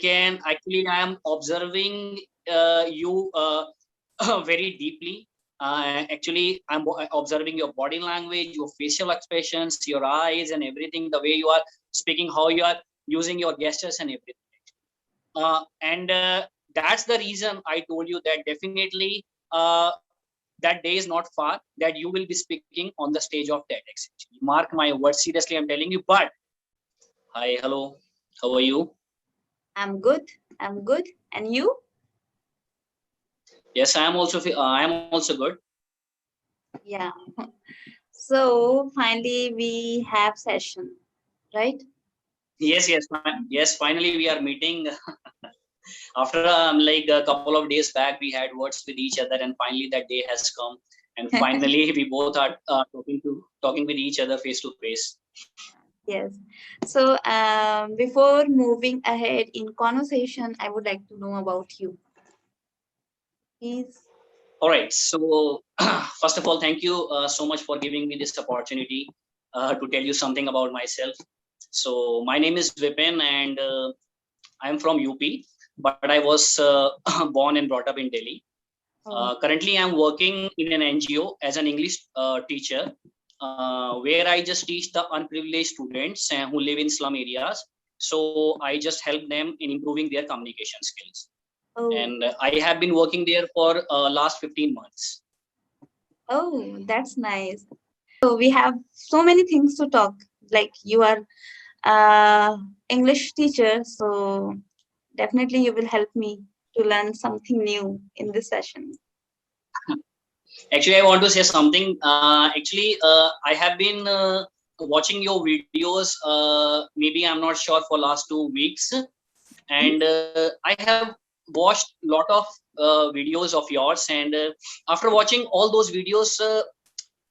I am observing you very deeply. Actually, I'm observing your body language, your facial expressions, your eyes, and everything. The way you are speaking, how you are using your gestures and everything. And that's the reason I told you that definitely that day is not far that you will be speaking on the stage of TEDx. Mark my words, seriously, I'm telling you. But hi, hello, how are you? I'm good. I'm good. And you? Yes, I am also good. Yeah. So finally we have session, right? Yes. Finally, we are meeting after like a couple of days back. We had words with each other, and finally that day has come. And finally, we both are talking with each other face to face. Yes. So before moving ahead in conversation, I would like to know about you. Please. All right. So, first of all, thank you so much for giving me this opportunity to tell you something about myself. So, my name is VIPIN, and I'm from UP, but I was born and brought up in Delhi. Oh, Currently, I'm working in an NGO as an English teacher, where I just teach the unprivileged students who live in slum areas. So, I just help them in improving their communication skills. oh, And I have been working there for last 15 months. oh, that's nice. So we have so many things to talk. Like you are English teacher, so definitely you will help me to learn something new in this session. Actually, I want to say something. I have been watching your videos. Maybe I'm not sure for last 2 weeks, Hmm? and I have watched lot of videos of yours. And after watching all those videos,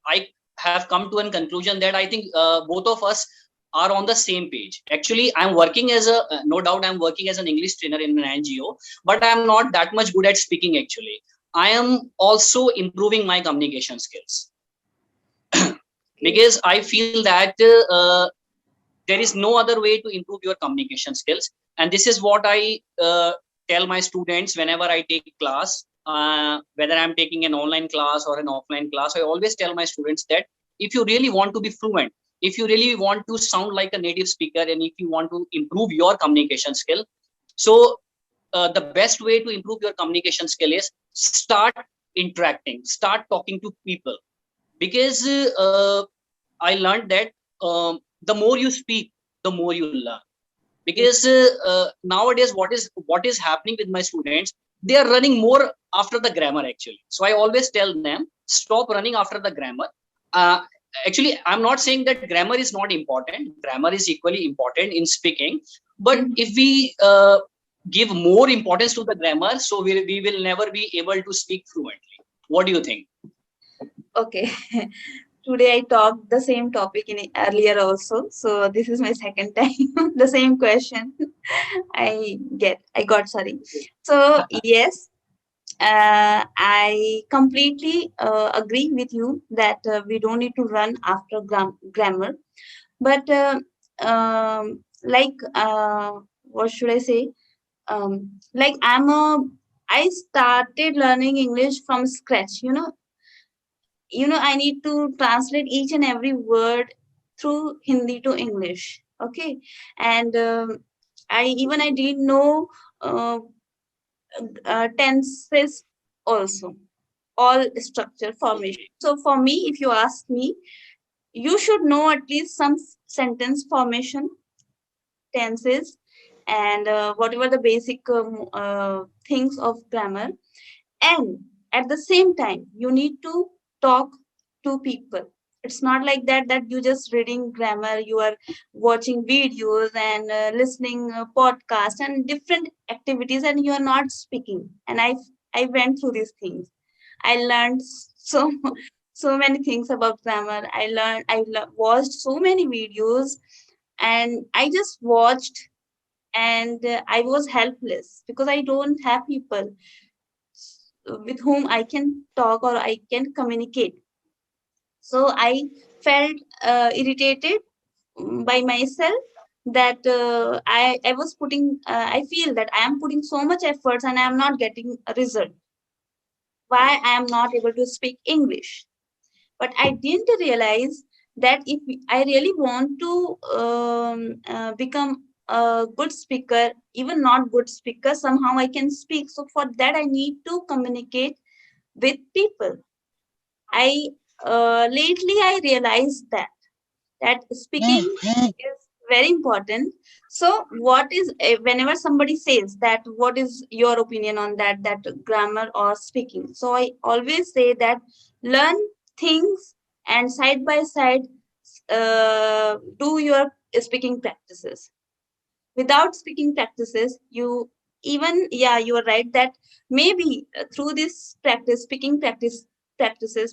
I have come to a conclusion that I think both of us are on the same page. Actually, I'm working as a no doubt I'm working as an English trainer in an NGO, but I'm not that much good at speaking. Actually, I am also improving my communication skills Okay. because I feel that there is no other way to improve your communication skills. And this is what I tell my students whenever I take class, whether I'm taking an online class or an offline class. I always tell my students that if you really want to be fluent, if you really want to sound like a native speaker, and if you want to improve your communication skill, so the best way to improve your communication skill is start interacting, start talking to people. Because I learned that the more you speak, the more you learn. Because nowadays, what is happening with my students? They are running more after the grammar. Actually, so I always tell them, stop running after the grammar. Uh, Actually, I'm not saying that grammar is not important. Grammar is equally important in speaking. But Mhm. if we give more importance to the grammar, so we will never be able to speak fluently. What do you think? Okay. Today I talked the same topic in earlier also, so this is my second time the same question. I got sorry. So yes, I completely agree with you that we don't need to run after grammar, but like what should I say? Like I started learning English from scratch. I need to translate each and every word through Hindi to English. Okay, and I didn't know uh, tenses also, all structure formation. Okay. So for me, if you ask me, you should know at least some sentence formation, tenses, and whatever the basic things of grammar. And at the same time, you need to talk to people. It's not like that you just reading grammar, you are watching videos and listening podcasts and different activities, and you are not speaking. And I went through these things. I learned so so many things about grammar. Watched so many videos, and I just watched, and I was helpless because I don't have people with whom I can talk or I can communicate. So I felt irritated by myself. that I was putting, I feel that I am putting so much efforts and I am not getting a result. Why I am not able to speak English? But I didn't realize that if I really want to become a good speaker, even not good speaker, somehow I can speak. So for that, I need to communicate with people. I lately I realized that speaking is very important. So what is whenever somebody says that what is your opinion on that grammar or speaking, so I always say that learn things and side by side do your speaking practices. Without speaking practices, you even, yeah, you are right that maybe through this practice, speaking practices,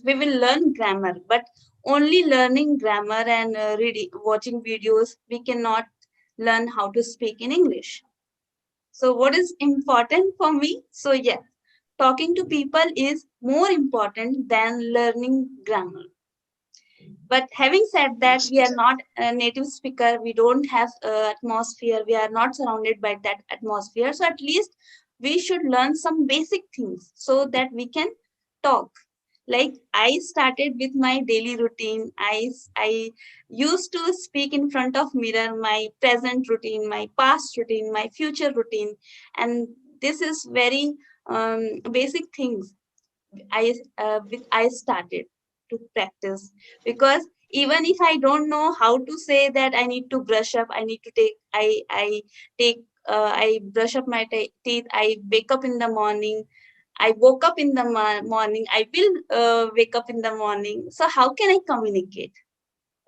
we will learn grammar, but only learning grammar and reading, watching videos, we cannot learn how to speak in English. So what is important for me? So yeah, talking to people is more important than learning grammar. But having said that, Yes, we are not a native speaker, we don't have atmosphere, we are not surrounded by that atmosphere, so at least we should learn some basic things so that we can talk. Like I started with my daily routine. I used to speak in front of mirror my present routine, my past routine, my future routine, and this is very basic things. I started to practice, because even if I don't know how to say that I need to brush up, I need to take I take I brush up my teeth, I wake up in the morning, I woke up in the morning, I will wake up in the morning. So how can I communicate,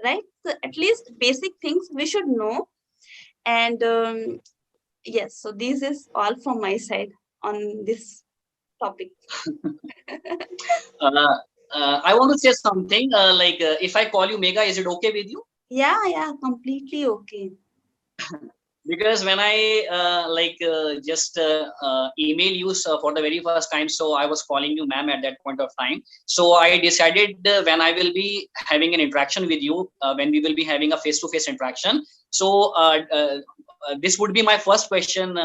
right? So at least basic things we should know. And yes, so this is all from my side on this topic. uh, I want to say something. If I call you Megha, is it okay with you? Yeah, yeah, completely okay. Because when I just email you for the very first time, so I was calling you ma'am at that point of time. So I decided when I will be having an interaction with you, when we will be having a face-to-face interaction, so this would be my first question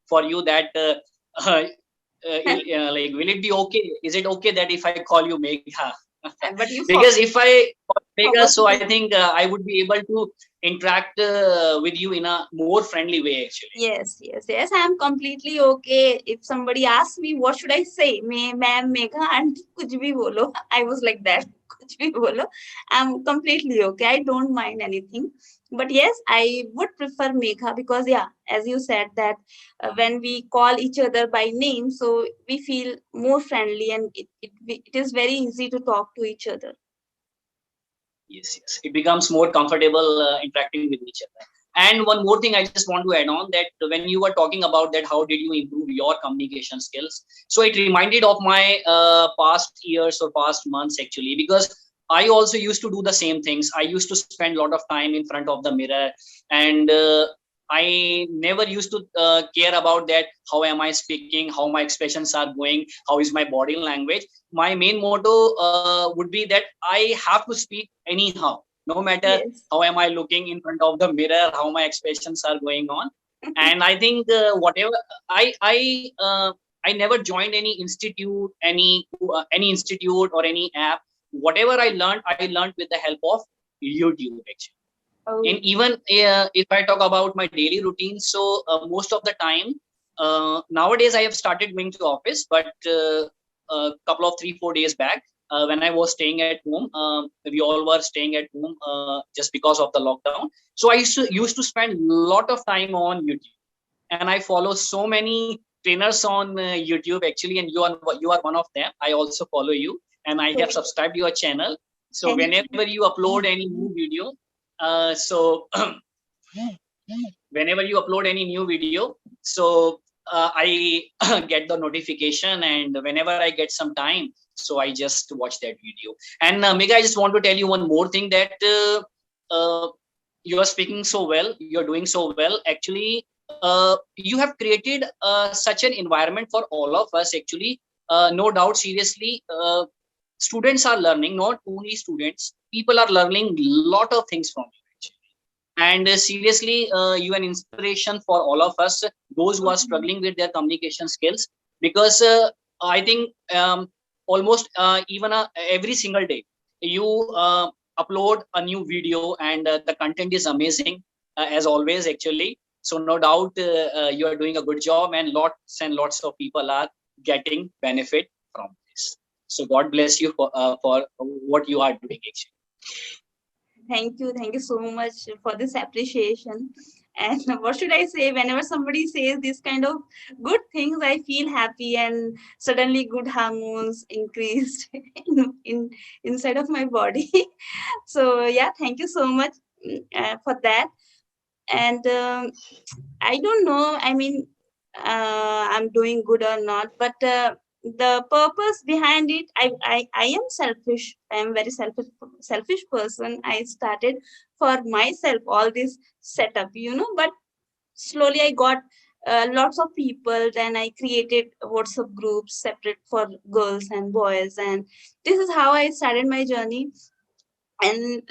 for you, that uh, like, will it be okay, is it okay that if I call you Megha? But you Because if I call Megha, forgot so I to. think I would be able to interact with you in a more friendly way actually. Yes, yes, yes. I'm completely okay. If somebody asks me, what should I say? Ma'am, Megha, and kuch bhi bolo. I was like that. Kuch bhi bolo. I'm completely okay. I don't mind anything. But yes, I would prefer Megha because, yeah, as you said, that when we call each other by name, so we feel more friendly, and it is very easy to talk to each other. Yes, yes, it becomes more comfortable interacting with each other. And one more thing I just want to add on, that when you were talking about that how did you improve your communication skills, so it reminded of my past years or past months actually, because I also used to do the same things. I used to spend a lot of time in front of the mirror, and I never used to care about that, how am I speaking, how my expressions are going, how is my body language. My main motto would be that I have to speak anyhow, no matter Yes. how am I looking in front of the mirror, how my expressions are going on. And I think whatever I I never joined any institute or any app. Whatever I learned with the help of YouTube actually. And Oh, even if I talk about my daily routine, so most of the time nowadays I have started going to office, but a couple of 3-4 days back, when I was staying at home, we all were staying at home just because of the lockdown. So I used to spend a lot of time on YouTube, and I follow so many trainers on YouTube actually, and you are one of them. I also follow you, and I have so subscribed your channel. So thank whenever you. you upload any new video, so whenever you upload any new video, so I get the notification, and whenever I get some time, so I just watch that video. And Megha, I just want to tell you one more thing, that you are speaking so well, you're doing so well actually. You have created such an environment for all of us actually. No doubt, seriously, students are learning, not only students, people are learning lot of things from you actually. And seriously, you are an inspiration for all of us, those who are struggling with their communication skills, because I think almost even every single day you upload a new video, and the content is amazing, as always actually. So no doubt you are doing a good job, and lots of people are getting benefit from this. So God bless you for what you are doing actually. Thank you so much for this appreciation. And what should I say? Whenever somebody says this kind of good things, I feel happy, and suddenly good hormones increased in inside of my body. So yeah, thank you so much for that. And I don't know. I mean, I'm doing good or not, but the purpose behind it, I am selfish. I am very selfish person. I started for myself all this setup, but slowly I got lots of people. Then I created WhatsApp groups separate for girls and boys, and this is how I started my journey. And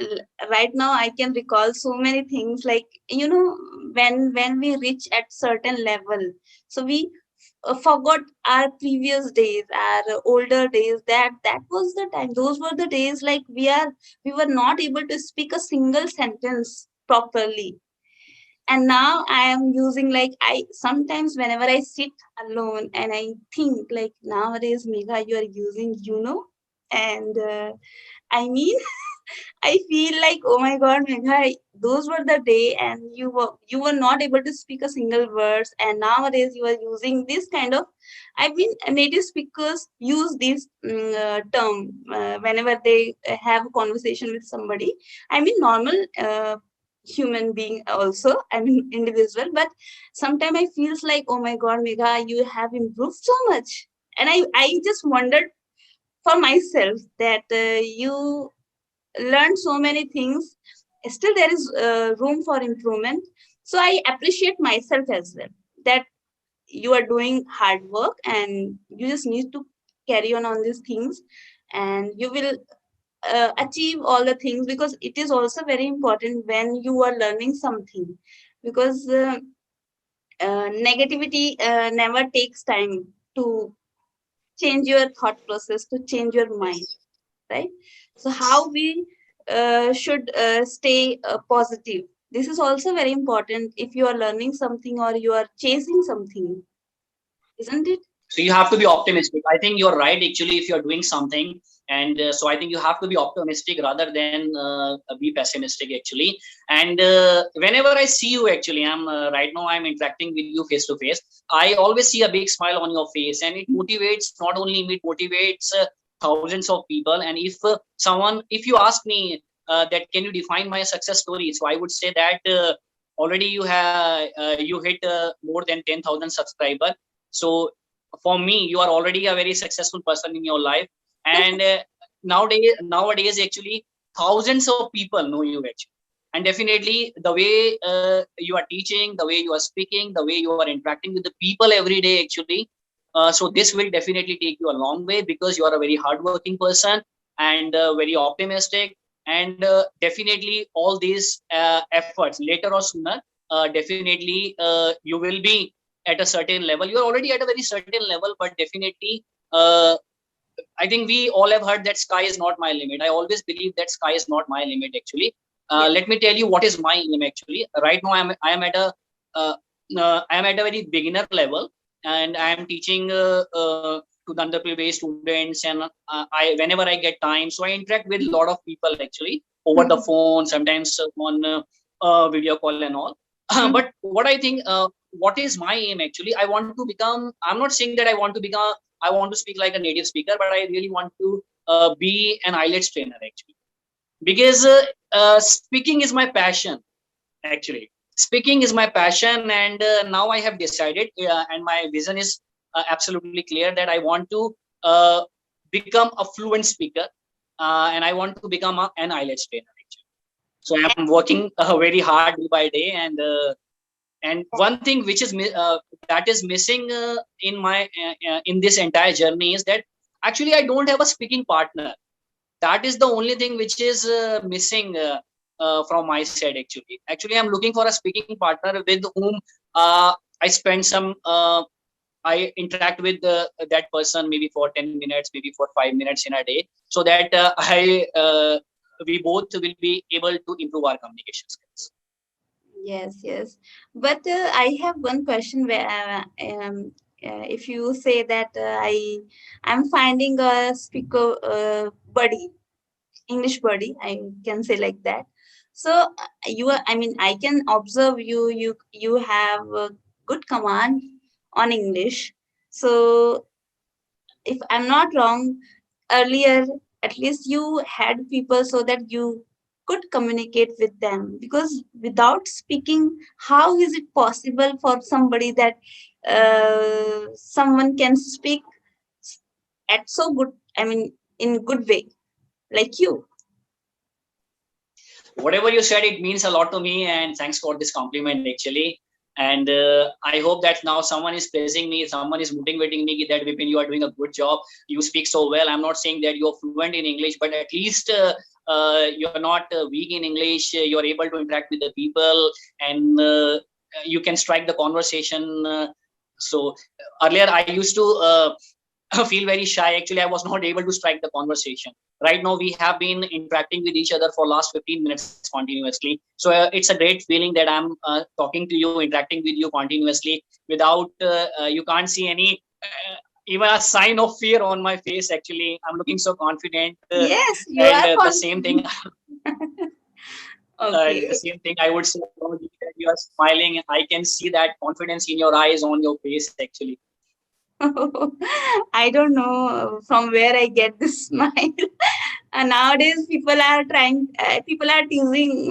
right now I can recall so many things, like, when we reach at certain level, so we forgot our previous days, our older days, that was the time, those were the days, like we were not able to speak a single sentence properly. And now I am using, like, I sometimes whenever I sit alone and I think, like, nowadays, Megha, you are using, and I mean, I feel like, oh my God, Megha, those were the day, and you were not able to speak a single words, and nowadays you are using this kind of. I mean, native speakers use this term whenever they have a conversation with somebody. I mean, normal human being also. I mean, individual, but sometimes I feels like, oh my God, Megha, you have improved so much, and I just wondered for myself that you learned so many things. Still there is room for improvement, so I appreciate myself as well, that you are doing hard work, and you just need to carry on these things, and you will achieve all the things, because it is also very important when you are learning something, because negativity never takes time to change your thought process, to change your mind, right? So how we should stay positive, this is also very important if you are learning something or you are chasing something, isn't it? So you have to be optimistic. I think you're right actually if you're doing something, and so I think you have to be optimistic rather than be pessimistic actually. And whenever I see you actually, I'm right now I'm interacting with you face to face, I always see a big smile on your face, and it motivates, not only me, it motivates thousands of people. And if you ask me that can you define my success story, so I would say that already you hit more than 10,000 subscribers. So for me, you are already a very successful person in your life. And nowadays actually thousands of people know you actually. And definitely the way you are teaching, the way you are speaking, the way you are interacting with the people every day actually, so this will definitely take you a long way, because you are a very hardworking person, and very optimistic. And definitely all these efforts, later or sooner, definitely you will be at a certain level. You're already at a very certain level, but definitely uh, I think we all have heard that sky is not my limit. I always believe that sky is not my limit actually. Yeah. Let me tell you what is my aim actually. Right now I am at a uh, I am at a very beginner level, and I am teaching to the underprivileged students. And I whenever I get time, so I interact with a lot of people actually over the Mhm. phone, sometimes on video call and all. Mhm. But what I think, what is my aim actually? I want to become. I'm not saying that I want to become. I want to speak like a native speaker, but I really want to be an IELTS trainer actually, because speaking is my passion actually. Speaking is my passion, and now I have decided, and my vision is absolutely clear, that I want to uh, become a fluent speaker, and I want to become an IELTS trainer actually. So I'm working very hard day by day, and one thing which is that is missing in this entire journey is that actually I don't have a speaking partner. That is the only thing which is missing. from my side. Actually, I'm looking for a speaking partner with whom I spend some. I interact with that person maybe for 10 minutes, maybe for 5 minutes in a day, so that we both will be able to improve our communication skills. Yes, yes. But I have one question where if you say that I'm finding a speaker buddy, English buddy, I can say like that. So you are, I mean, I can observe you have a good command on English. So if I'm not wrong, earlier at least you had people so that you could communicate with them, because without speaking, how is it possible for somebody that someone can speak at so good, I mean, in good way like you? Whatever you said, it means a lot to me, and thanks for this compliment actually. And I hope that now someone is praising me, someone is motivating me that Vipin, you are doing a good job, you speak so well. I'm not saying that you're fluent in English, but at least you're not weak in English. You're able to interact with the people, and you can strike the conversation. So earlier I used to feel very shy. Actually, I was not able to strike the conversation. Right now, we have been interacting with each other for last 15 minutes continuously. So it's a great feeling that I'm talking to you, interacting with you continuously without, you can't see any, even a sign of fear on my face. Actually, I'm looking so confident. Yes, you And are the same thing, confident. Okay. the same thing I would say about you, that you are smiling. I can see that confidence in your eyes, on your face, actually. I don't know from where I get this smile. And nowadays, people are teasing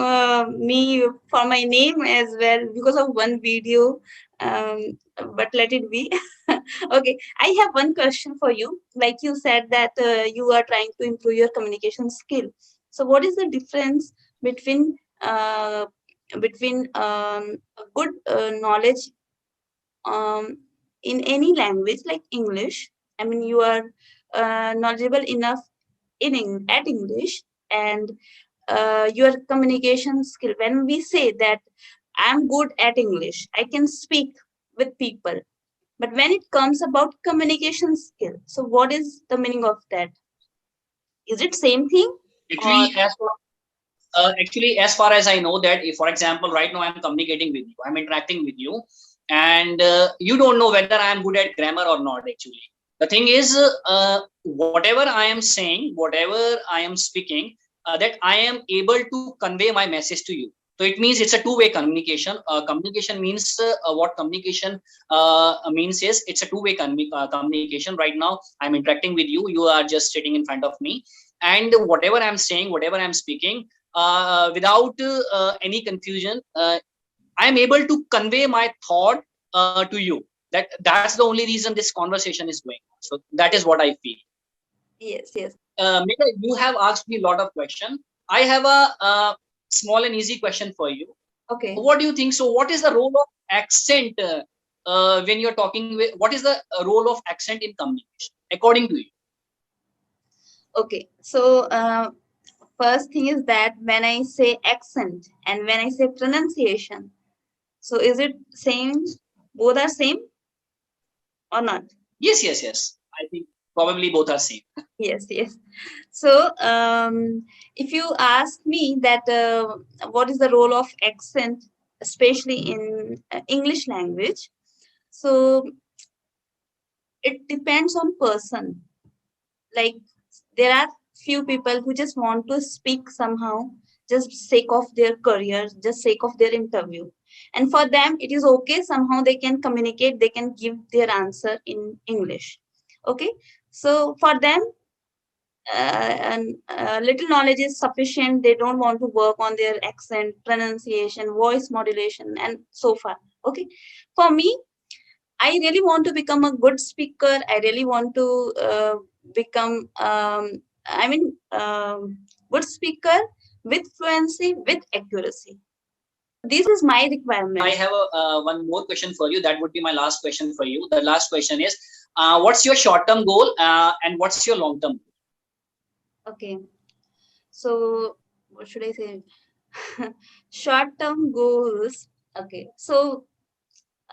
me for my name as well because of one video. But let it be. Okay, I have one question for you. Like you said that you are trying to improve your communication skill. So, what is the difference between a good knowledge um, in any language like English? I mean, you are knowledgeable enough at English, and your communication skill. When we say that I'm good at English, I can speak with people. But when it comes about communication skill, so what is the meaning of that? Is it same thing or? Actually, as far as I know, that if, for example, right now I'm communicating with you, I'm interacting with you, and you don't know whether I am good at grammar or not. Actually, the thing is, whatever I am saying, whatever I am speaking, that I am able to convey my message to you. So it means it's a two-way communication. Communication means, what communication means is, it's a two-way communication. Right now, I'm interacting with you. You are just sitting in front of me, and whatever I'm saying, whatever I'm speaking, without any confusion, I am able to convey my thought to you. That's the only reason this conversation is going on. So that is what I feel. Yes, yes. Megha, you have asked me a lot of questions. I have a small and easy question for you. Okay. What do you think? So what is the role of accent when you're talking with? What is the role of accent in communication, according to you? Okay. So first thing is that when I say accent and when I say pronunciation, so is it same? Both are same or not? Yes. I think probably both are same. Yes, yes. So, if you ask me that what is the role of accent, especially in English language, so it depends on person. Like there are few people who just want to speak somehow, just sake of their career, just sake of their interview, and for them it is okay. Somehow they can communicate, they can give their answer in English. Okay, so for them and little knowledge is sufficient. They don't want to work on their accent, pronunciation, voice modulation, and so far. Okay, for me, I really want to become a good speaker. I really want to become, good speaker with fluency, with accuracy. This is my I requirement. have one more question for you. That would be my last question for you. The last question is, what's your short-term goal and what's your long-term goal? Okay, so what should I say? Short-term goals. Okay, so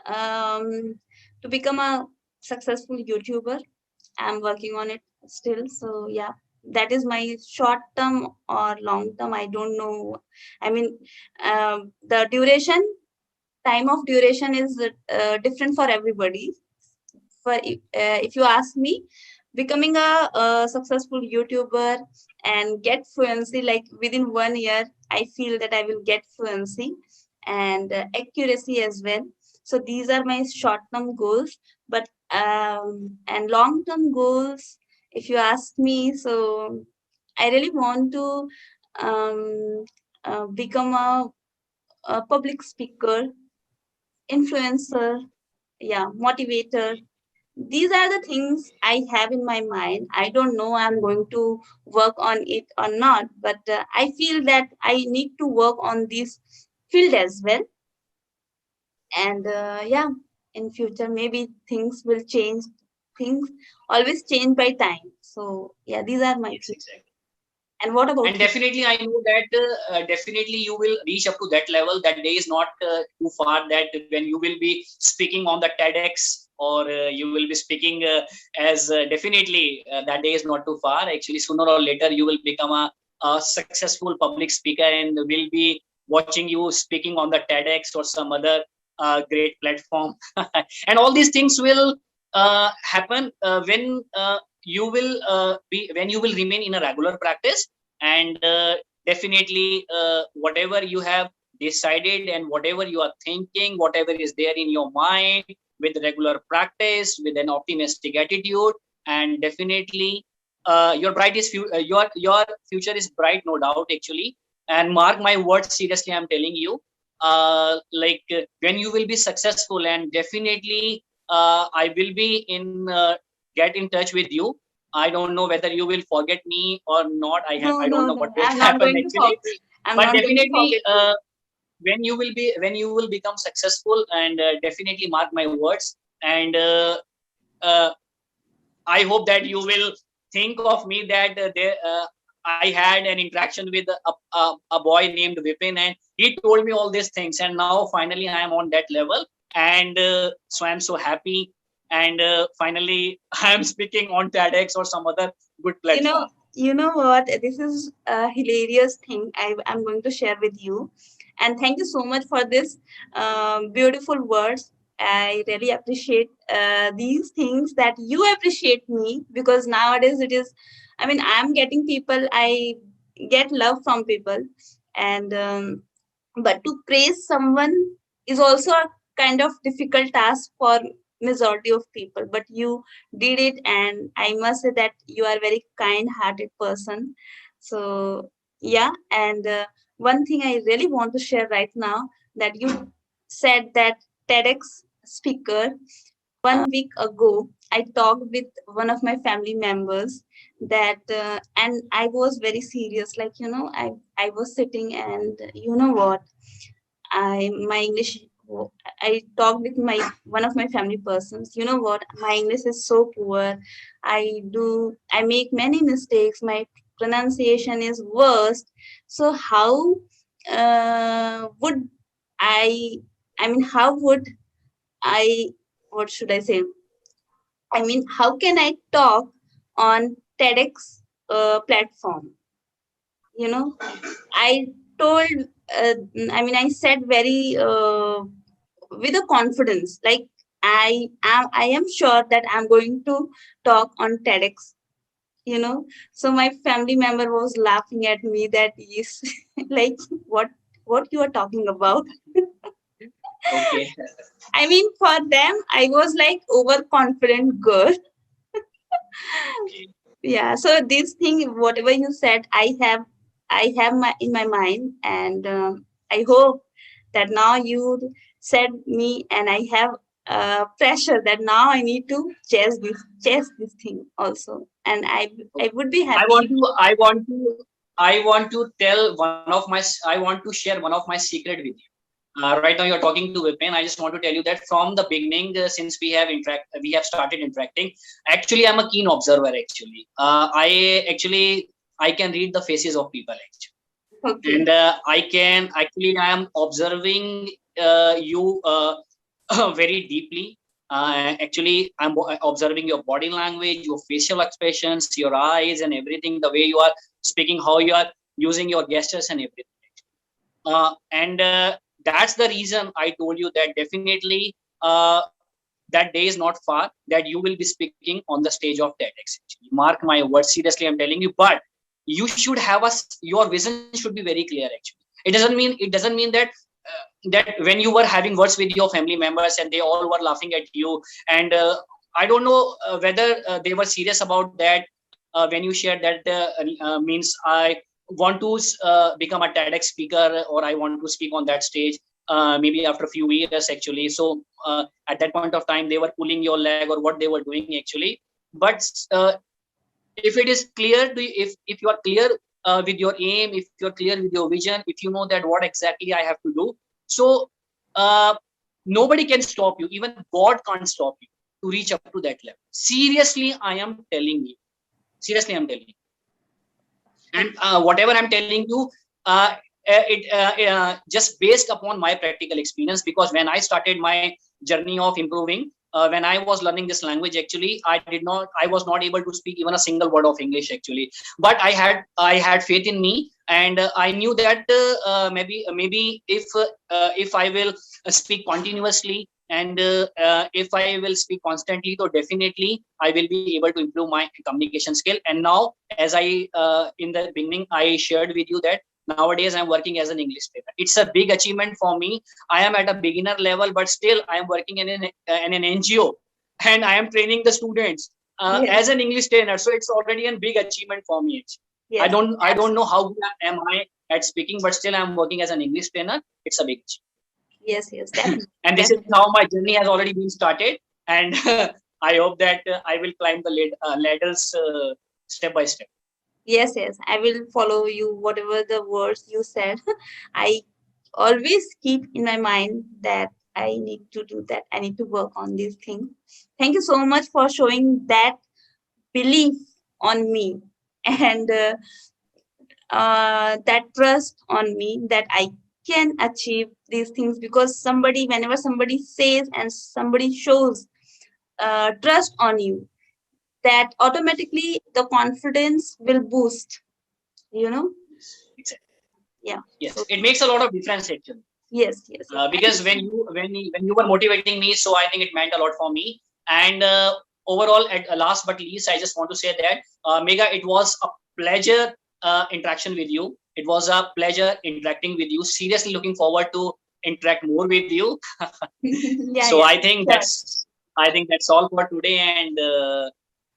to become a successful YouTuber, I'm working on it still. So yeah, that is my short-term or long-term. I don't know. I mean, the duration, time of duration is different for everybody. For if you ask me, becoming a successful YouTuber and get fluency like within 1 year, I feel that I will get fluency and accuracy as well. So these are my short-term goals, but and long-term goals, if you ask me, so I really want to um, become a public speaker, influencer, yeah, motivator. These are the things I have in my mind. I don't know I'm going to work on it or not, but I feel that I need to work on this field as well. And yeah, in future maybe things will change. Things always change by time. So yeah, these are my Yes, things. exactly. And what And about you? definitely I know that definitely you will reach up to that level. That day is not too far, that when you will be speaking on the TEDx, or you will be speaking as definitely that day is not too far. Actually, sooner or later you will become a successful public speaker, and will be watching you speaking on the TEDx or some other great platform. And all these things will happen when you will be when you will remain in a regular practice. And definitely whatever you have decided and whatever you are thinking, whatever is there in your mind, with regular practice, with an optimistic attitude, and definitely your future is bright, no doubt, actually. And mark my words, seriously I'm telling you, when you will be successful, and definitely I will be in get in touch with you. I don't know whether you will forget me or not. No, I don't no, know no. what will I'm not happen going to actually. forget. I'm But not going to definitely, forget you. when you will become successful, and definitely mark my words. And uh, I hope that you will think of me, that I had an interaction with a boy named VIPIN, and he told me all these things. And now finally I am on that level, and so I'm so happy. And finally I am speaking on TEDx or some other good You know, platform. you know what? This is a hilarious thing I'm going to share with you. And thank you so much for this beautiful words. I really appreciate these things that you appreciate me, because nowadays it is, I mean, I'm getting people, I get love from people. And but to praise someone is also a kind of difficult task for majority of people, but you did it, and I must say that you are a very kind hearted person. So yeah, and one thing I really want to share right now, that you said that TEDx speaker. 1 week ago I talked with one of my family members, that and I was very serious, like, I was sitting, and you know what, my English, I talked with my one of my family persons. You know what? My English is so poor. I make many mistakes. My pronunciation is worst. So how would I? I mean, how would I? What should I say? I mean, how can I talk on TEDx platform? You know, I told. I said very with a confidence, like I am sure that I'm going to talk on TEDx. So my family member was laughing at me, that is like, what you are talking about. Okay. I mean, for them I was like overconfident girl. Okay. Yeah, so this thing, whatever you said, I have my in my mind. And I hope that now you said me, and I have pressure that now I need to chase this thing also. And I Okay. would be I happy. want to I want to I want to tell one of my I want to share one of my secret with you. Right now you're talking to Vipin. I just want to tell you that from the beginning, since we have started interacting. Actually, I'm a keen observer. Actually, I can read the faces of people. Actually, Okay. And I am observing you very deeply. Actually, I'm observing your body language, your facial expressions, your eyes, and everything, the way you are speaking, how you are using your gestures and everything. And that's the reason I told you that definitely that day is not far that you will be speaking on the stage of TEDx. Actually. Mark my words, seriously, I'm telling you. But you should have your vision should be very clear. Actually, it doesn't mean that that when you were having words with your family members and they all were laughing at you, and I don't know whether they were serious about that when you shared that means I want to become a TEDx speaker, or I want to speak on that stage maybe after a few years actually. So at that point of time they were pulling your leg or what they were doing actually. But if it is clear to you, if you are clear with your aim, if you're clear with your vision, if you know that what exactly I have to do, so uh, nobody can stop you. Even God can't stop you to reach up to that level. Seriously, I am telling you. Seriously, I'm telling you. And whatever I'm telling you, it just based upon my practical experience, because when I started my journey of improving, when I was learning this language, actually I was not able to speak even a single word of English actually. But I had faith in me, and I knew that maybe if I will speak continuously, and if I will speak constantly, so definitely I will be able to improve my communication skill. And now, as I in the beginning I shared with you that nowadays I'm working as an English trainer. It's a big achievement for me. I am at a beginner level, but still I am working in an NGO, and I am training the students Yes. as an English trainer. So it's already a big achievement for me. I Yes. don't I don't Absolutely. know how good am I at speaking, but still I'm working as an English trainer. It's a big achievement. Yes. Yes. Definitely. And this is Definitely. how my journey has already been started. And I hope that I will climb the ladders step by step. Yes. Yes. I will follow you. Whatever the words you said, I always keep in my mind that I need to do that. I need to work on these things. Thank you so much for showing that belief on me, and that trust on me that I can achieve these things, because somebody, whenever somebody says and somebody shows trust on you, that automatically the confidence will boost, you know. Exactly. Yeah. Yes, So it makes a lot of difference actually. yes, yes, yes. Thank you Because so much. when you were motivating me, so I think it meant a lot for me. And overall, at last but least, I just want to say that Megha, it was a pleasure interaction with you. It was a pleasure interacting with you. Seriously, looking forward to interact more with you. Yeah, So yeah. Sure. I think that's all for today, and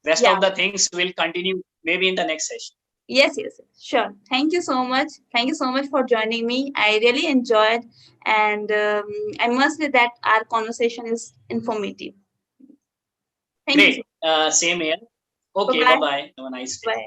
rest Yeah. of the things will continue maybe in the next session. Yes, yes, yes. Sure. Thank you so much. Thank you so much for joining me. I really enjoyed, and I must say that our conversation is informative. Thank you so Great. Same here. much. Okay. Bye Bye bye. Have a nice day. bye.